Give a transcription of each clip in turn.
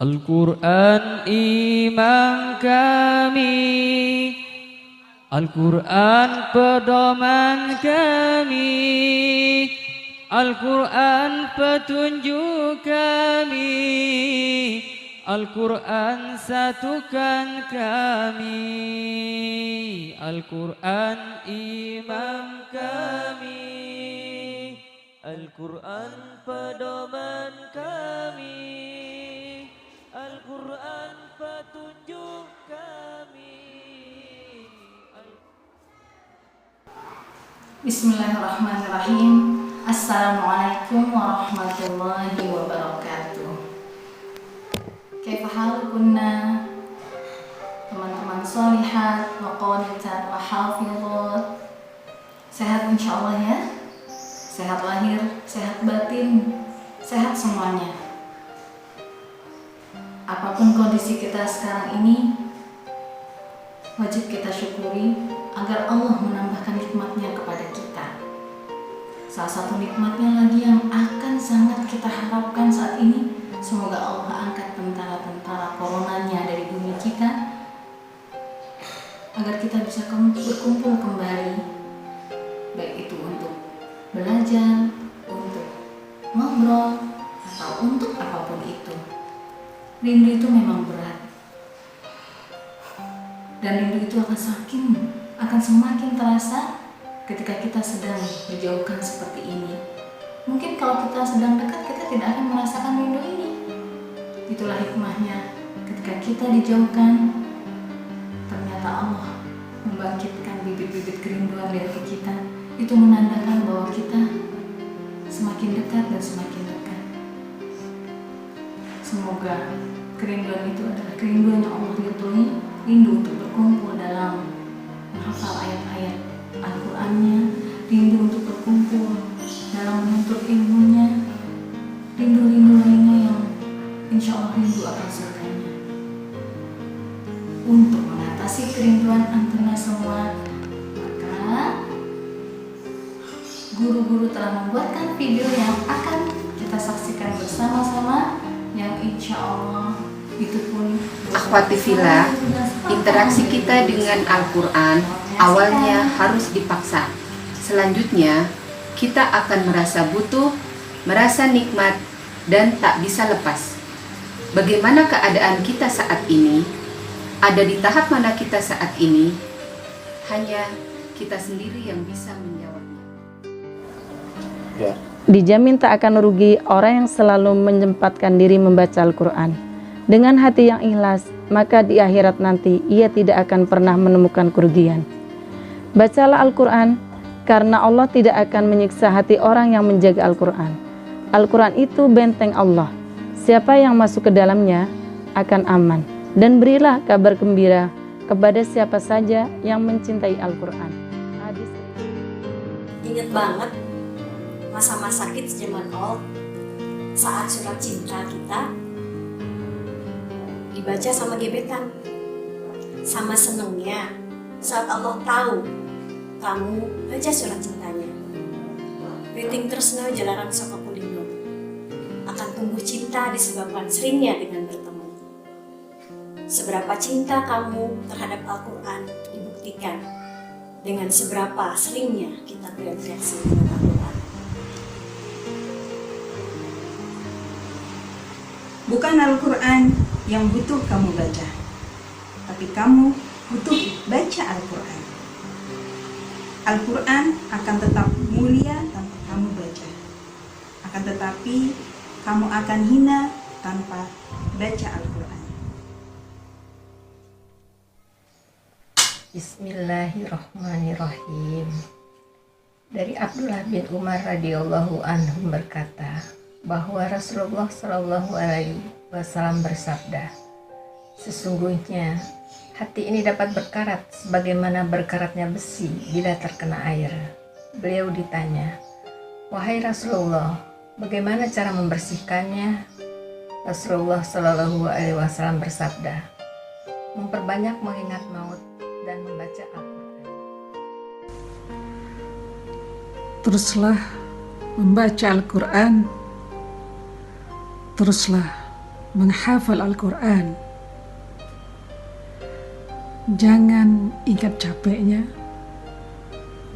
Al-Quran imam kami, Al-Quran pedoman kami, Al-Quran petunjuk kami, Al-Quran satukan kami, Al-Quran imam kami, Al-Quran pedoman kami, Al-Quran petunjuk kami. Bismillahirrahmanirrahim. Assalamualaikum warahmatullahi wabarakatuh. Kaifa halukunna teman-teman sholihat wa qanitat wa hafizat. Sehat insyaallah ya. Sehat lahir, sehat batin, sehat semuanya. Apapun kondisi kita sekarang ini, wajib kita syukuri agar Allah menambahkan nikmatnya kepada kita. Salah satu nikmatnya lagi yang akan sangat kita harapkan saat ini, semoga Allah angkat tentara-tentara coronanya dari bumi kita, agar kita bisa berkumpul kembali, baik itu untuk belajar, untuk ngobrol, atau untuk apapun itu. Rindu itu memang berat, dan rindu itu akan semakin terasa ketika kita sedang dijauhkan seperti ini. Mungkin kalau kita sedang dekat, kita tidak akan merasakan rindu ini. Itulah hikmahnya, ketika kita dijauhkan, ternyata Allah membangkitkan bibit-bibit kerinduan di hati kita. Itu menandakan bahwa kita semakin dekat dan semakin dekat. Semoga kerinduan itu adalah kerinduan yang Allah ridhoi, rindu untuk berkumpul dalam menghafal ayat-ayat Al-Qur'annya, rindu untuk berkumpul dalam menuntut ilmunya, rindu-rindu lainnya yang insya Allah rindu akan surganya. Untuk mengatasi kerinduan antara semua, maka guru-guru telah membuatkan video yang akan kita saksikan bersama-sama, yang insya Allah itu pun Akhwati fillah, interaksi kita dengan Al-Quran awalnya harus dipaksa. Selanjutnya, kita akan merasa butuh, merasa nikmat, dan tak bisa lepas. Bagaimana keadaan kita saat ini? Ada di tahap mana kita saat ini? Hanya kita sendiri yang bisa menjawabnya. Dijamin tak akan rugi orang yang selalu menyempatkan diri membaca Al-Quran. Dengan hati yang ikhlas, maka di akhirat nanti ia tidak akan pernah menemukan kerugian. Bacalah Al-Quran, karena Allah tidak akan menyiksa hati orang yang menjaga Al-Quran. Al-Quran itu benteng Allah. Siapa yang masuk ke dalamnya akan aman. Dan berilah kabar gembira kepada siapa saja yang mencintai Al-Quran. Ingat banget masa-masa kids zaman old, saat surat cinta kita dibaca sama gebetan, sama senengnya saat Allah tahu kamu baca surat cintanya. Riting tresno jalaran saka kulindo, akan tumbuh cinta disebabkan seringnya dengan bertemu. Seberapa cinta kamu terhadap Al-Quran dibuktikan dengan seberapa seringnya kita berinteraksi dengan Al-Quran. Bukan Al-Quran yang butuh kamu baca, tapi kamu butuh baca Al-Quran. Al-Quran akan tetap mulia tanpa kamu baca. Akan tetapi, kamu akan hina tanpa baca Al-Quran. Bismillahirrahmanirrahim. Dari Abdullah bin Umar radhiyallahu anhu berkata, bahwa Rasulullah Shallallahu Alaihi Wasallam bersabda, sesungguhnya hati ini dapat berkarat sebagaimana berkaratnya besi bila terkena air. Beliau ditanya, wahai Rasulullah, bagaimana cara membersihkannya? Rasulullah Shallallahu Alaihi Wasallam bersabda, memperbanyak mengingat maut dan membaca Al-Quran. Teruslah membaca Al-Quran, teruslah menghafal Al-Quran. Jangan ingat capeknya,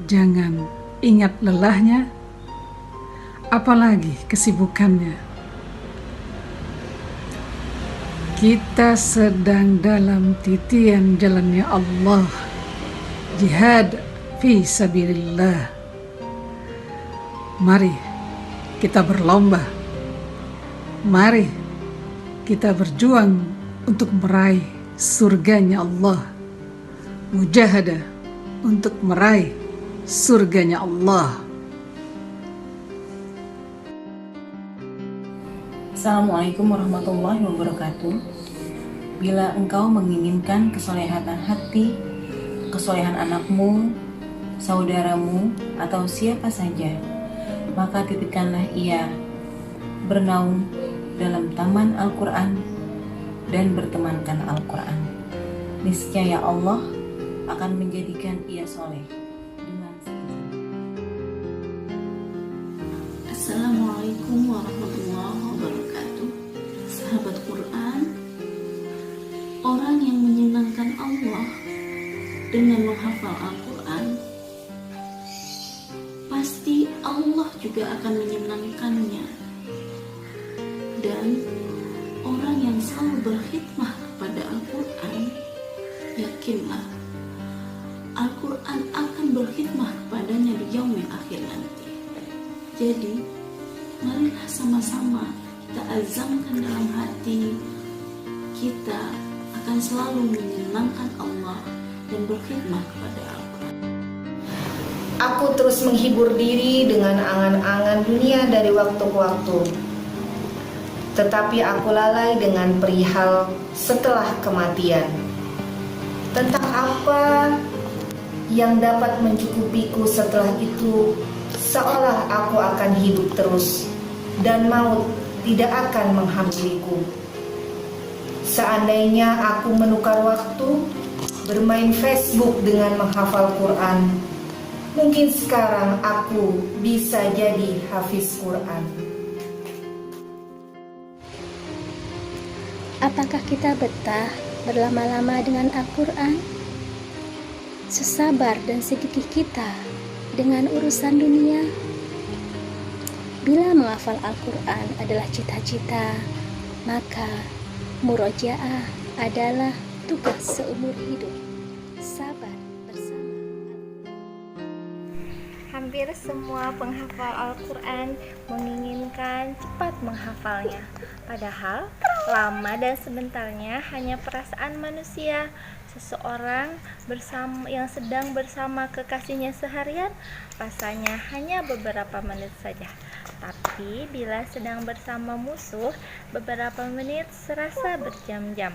jangan ingat lelahnya, apalagi kesibukannya. Kita sedang dalam titian jalannya Allah, jihad fi sabilillah. Mari kita berlomba, mari kita berjuang untuk meraih surganya Allah, mujahadah untuk meraih surganya Allah. Assalamualaikum warahmatullahi wabarakatuh. Bila engkau menginginkan kesolehatan hati, kesolehan anakmu, saudaramu, atau siapa saja, maka titipkanlah ia bernaung dalam taman Al-Quran dan bertemankan Al-Quran. Niscaya Allah akan menjadikan ia soleh dengan seizinnya. Assalamualaikum warahmatullahi wabarakatuh. Sahabat Quran, orang yang menyenangkan Allah dengan menghafal Al-Quran, pasti Allah juga akan menyenangkannya. Dan orang yang selalu berkhidmah kepada Al-Quran, yakinlah Al-Quran akan berkhidmah kepadanya di yaumil akhir nanti. Jadi, marilah sama-sama kita azamkan dalam hati kita akan selalu menyenangkan Allah dan berkhidmah kepada Al-Quran. Aku terus menghibur diri dengan angan-angan dunia dari waktu ke waktu. Tetapi aku lalai dengan perihal setelah kematian. Tentang apa yang dapat mencukupiku setelah itu, seolah aku akan hidup terus dan maut tidak akan menghampiriku. Seandainya aku menukar waktu bermain Facebook dengan menghafal Quran, mungkin sekarang aku bisa jadi hafiz Quran. Apakah kita betah berlama-lama dengan Al-Quran? Sesabar dan segigih kita dengan urusan dunia? Bila menghafal Al-Quran adalah cita-cita, maka murojaah adalah tugas seumur hidup. Sabar bersama Hampir semua penghafal Al-Quran menginginkan cepat menghafalnya. Padahal lama dan sebentarnya hanya perasaan manusia. Seseorang yang sedang bersama kekasihnya seharian, rasanya hanya beberapa menit saja. Tapi bila sedang bersama musuh, beberapa menit serasa berjam-jam.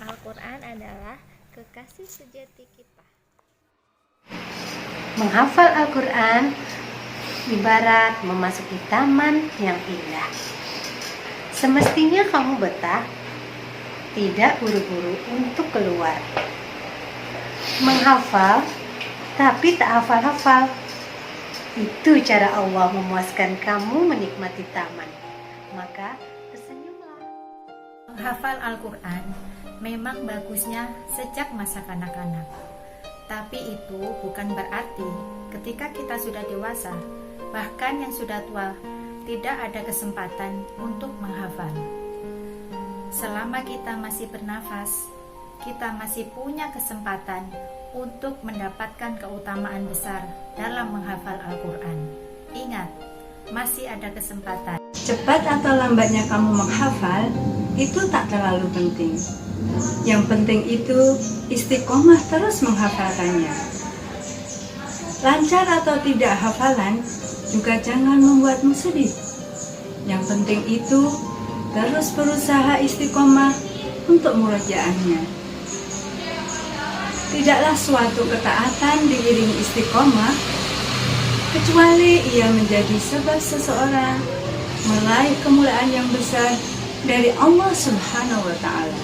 Al-Quran adalah kekasih sejati kita. Menghafal Al-Quran ibarat memasuki taman yang indah. Semestinya kamu betah, tidak buru-buru untuk keluar. Menghafal, tapi tak hafal-hafal. Itu cara Allah memuaskan kamu menikmati taman. Maka tersenyumlah. Menghafal Al-Quran memang bagusnya sejak masa kanak-kanak. Tapi itu bukan berarti ketika kita sudah dewasa, bahkan yang sudah tua, tidak ada kesempatan untuk menghafal. Selama kita masih bernafas, kita masih punya kesempatan untuk mendapatkan keutamaan besar dalam menghafal Al-Quran. Ingat, masih ada kesempatan. Cepat atau lambatnya kamu menghafal, itu tak terlalu penting. Yang penting itu istiqomah terus menghafalkannya. Lancar atau tidak hafalan juga jangan membuatmu sedih. Yang penting itu terus berusaha istiqomah untuk murojaahnya. Tidaklah suatu ketaatan diiringi istiqomah kecuali ia menjadi sebab seseorang meraih kemuliaan yang besar dari Allah Subhanahu wa Ta'ala.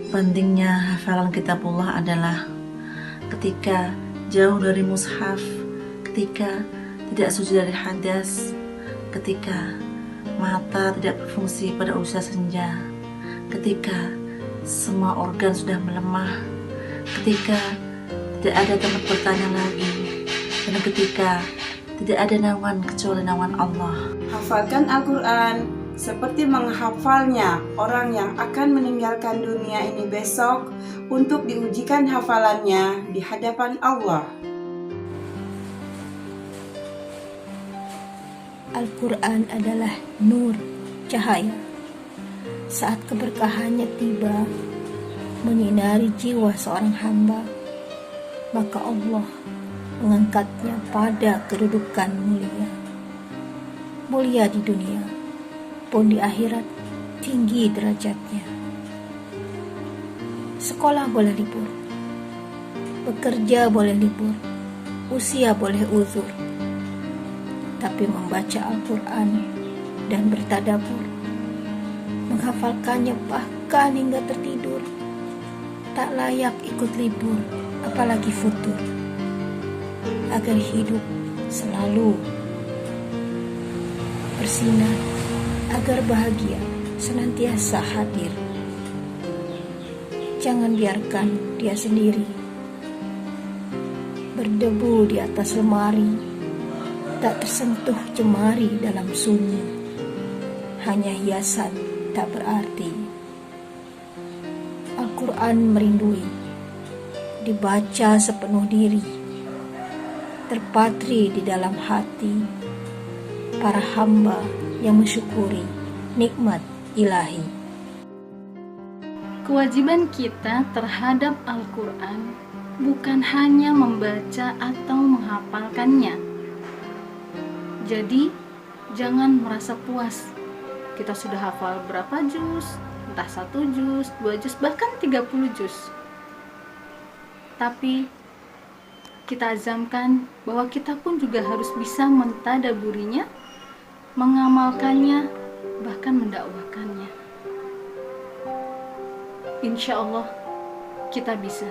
Pentingnya hafalan kitabullah adalah ketika jauh dari mushaf, ketika tidak sujud dari hadas, ketika mata tidak berfungsi pada usia senja, ketika semua organ sudah melemah, ketika tidak ada tempat bertanya lagi, dan ketika tidak ada naungan kecuali naungan Allah. Hafalkan Al-Quran seperti menghafalnya orang yang akan meninggalkan dunia ini besok untuk diujikan hafalannya di hadapan Allah. Al-Quran adalah nur, cahaya. Saat keberkahannya tiba, menyinari jiwa seorang hamba, maka Allah mengangkatnya pada kedudukan mulia. Mulia di dunia, pun di akhirat tinggi derajatnya. Sekolah boleh libur, bekerja boleh libur, usia boleh uzur, tapi membaca Al-Quran dan bertadabbur, menghafalkannya bahkan hingga tertidur, tak layak ikut libur, apalagi futur, agar hidup selalu bersinar, agar bahagia senantiasa hadir. Jangan biarkan dia sendiri berdebu di atas lemari, tak tersentuh jemari dalam sunyi, hanya hiasan tak berarti. Al-Quran merindui, dibaca sepenuh diri, terpatri di dalam hati para hamba yang mensyukuri nikmat ilahi. Kewajiban kita terhadap Al-Quran bukan hanya membaca atau menghafalkannya. Jadi, jangan merasa puas. Kita sudah hafal berapa juz, entah 1 juz, 2 juz, bahkan 30 juz. Tapi, kita azamkan bahwa kita pun juga harus bisa mentadaburinya, mengamalkannya, bahkan mendakwakannya. Insya Allah, kita bisa.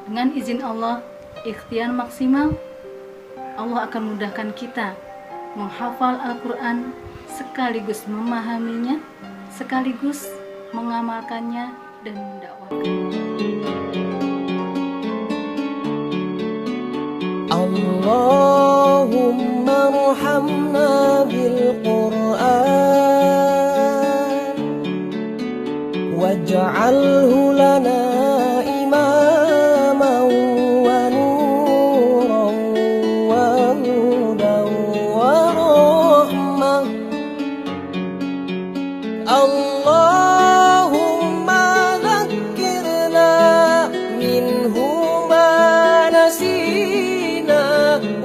Dengan izin Allah, ikhtiar maksimal, Allah akan mudahkan kita menghafal Al-Quran sekaligus memahaminya, sekaligus mengamalkannya dan mendakwakannya. Allahumma arhamna bil Qur'an waj'alhu lana imaman wa nuran wa hudan wa rahmah. Allahumma dhakkirna minhu ma nasina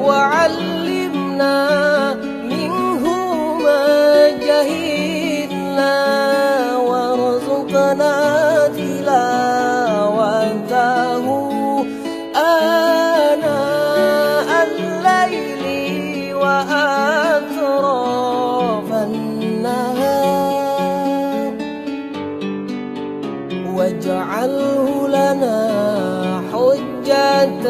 وعلمنا منه ما جهلنا وارزقنا تلاوته آناء الليل وأطراف النهار واجعله لنا حجة